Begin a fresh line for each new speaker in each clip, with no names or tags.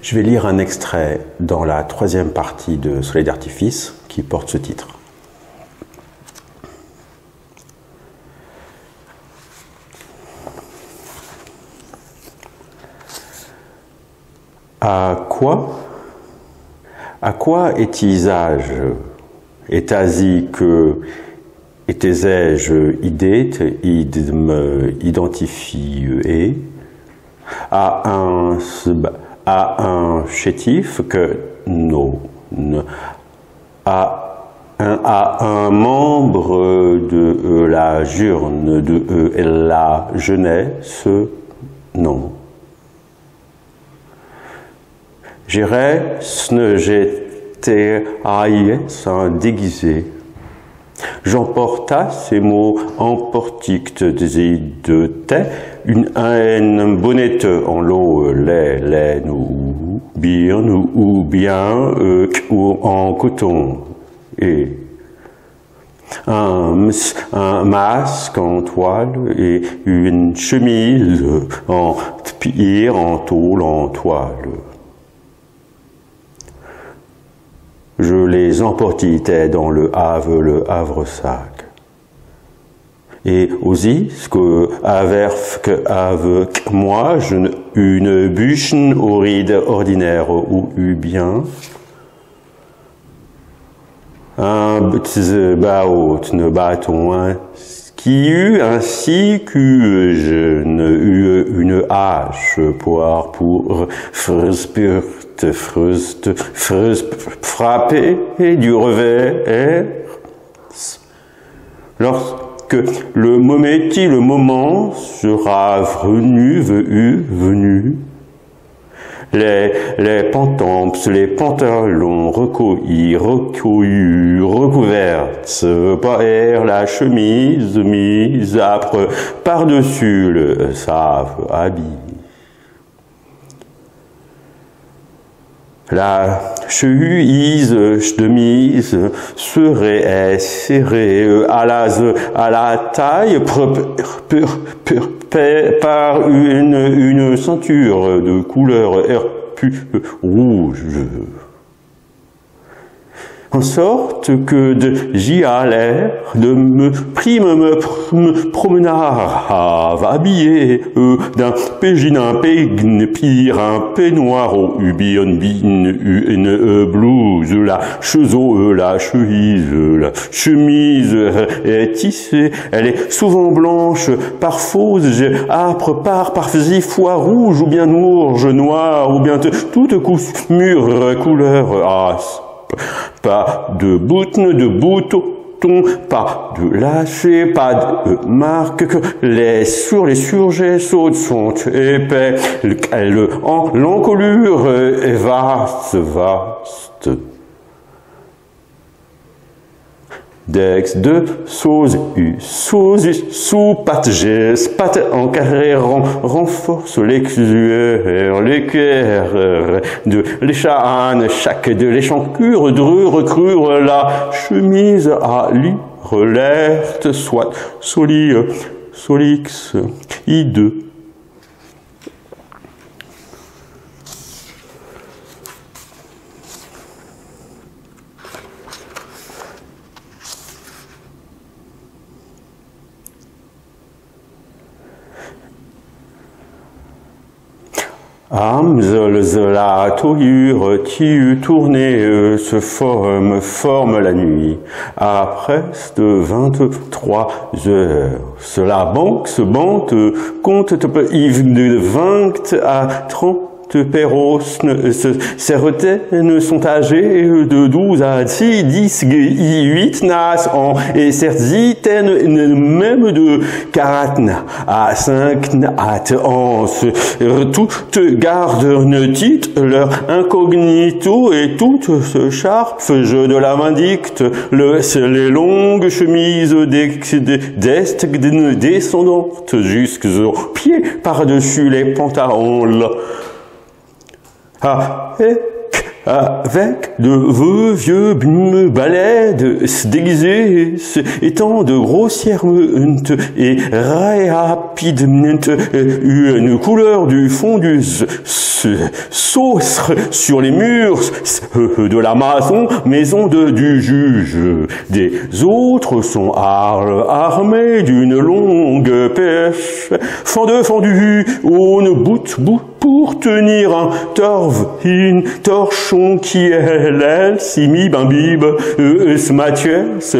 Je vais lire un extrait dans la troisième partie de Soleil d'artifice qui porte ce titre. À quoi est-isage, est-asi que, était-je idée, id me identifie et, à un chétif que, non, à un membre de la jurne de la jeunesse, non. J'irais, j'étais sans déguisé. J'emporta ces mots en portique de thé, une bonnette en l'eau, laine ou bien ou en coton, et un masque en toile et une chemise en pire en tôle en toile. Je les emportais dans le havre-sac. Et aussi, ce que avec moi, une bûche ordinaire ou bien un bâton qui eut ainsi que je eus une hache pour frapper du revers. Lorsque le moment sera venu, les pantalons recouvertes par la chemise mise par-dessus le savent habit. La chemise de mise serait serrée à la taille par une ceinture de couleur rouge. En sorte que j'y allais de me promener habillé d'un pire un peignoir ou bien une blouse, la chemise est tissée, elle est souvent blanche, parfois âpre, parfois rouge ou bien noir ou bien toute couleur pas de bouton, pas de lâcher, pas de marque, que sur les surjets sont épais, l'encolure est vaste. Dex de sous patte en carré renforce l'écuerre de l'écharne, chaque de l'échancure recrure la chemise à lire l'erte, soit solix, I2. La tournure qui eut tourné se forme la nuit. Après de 23 heures. Cela compte de 20 à 30 perros certaines sont âgées de 12 à 10, 8 nas ans, et certaines même de 40 à 5 ans. Toutes gardent titre leur incognito et toutes se charpent de la main dicte les longues chemises descendantes jusqu'aux pieds par-dessus les pantalons. avec de vieux balais déguisés, étant de grossières et rapides, une couleur du fond du sauce sur les murs de la maison du juge. Des autres sont armés d'une longue pêche, fendue au bout pour tenir un torchon qui est l'aile, simi, bimbib, Mathias,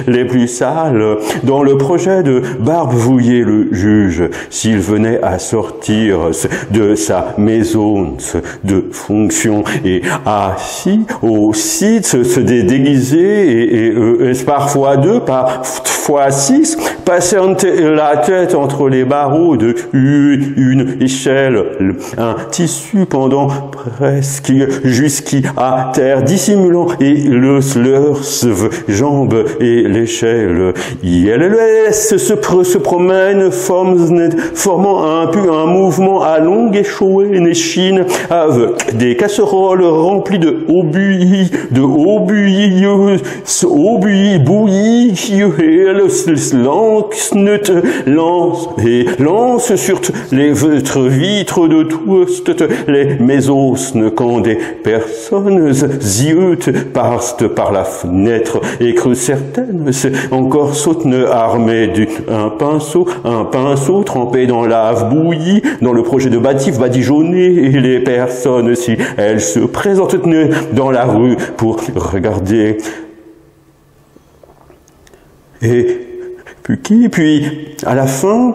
les plus sales, dans le projet de barbouiller le juge, s'il venait à sortir de sa maison de fonction et assis au site se déguiser et parfois deux, parfois six, passant la tête entre les barreaux de une échelle, un tissu pendant presque jusqu'à terre, dissimulant et leurs jambes et l'échelle. Elle laisse se promène, formant un mouvement à longue échine, avec des casseroles remplies de hauts bouillis bouillis, et elle lance sur les vitres de toutes les maisons quand des personnes yeux passent par la fenêtre et que certaines encore sautent armées d'un pinceau trempé dans lave bouillie dans le projet de badigeonner et les personnes si elles se présentent dans la rue pour regarder. Et puis à la fin,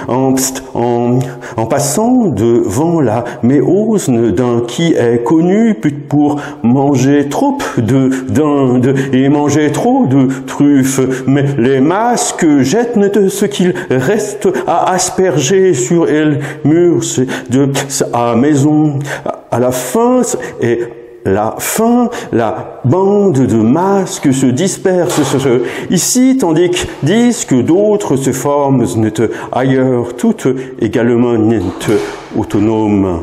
en passant devant la méosne d'un qui est connu pour manger trop de dinde et manger trop de truffes, mais les masques jettent ce qu'il reste à asperger sur les murs de sa maison. À la fin, la bande de masques se disperse ici, tandis que d'autres se forment ailleurs, toutes également autonomes.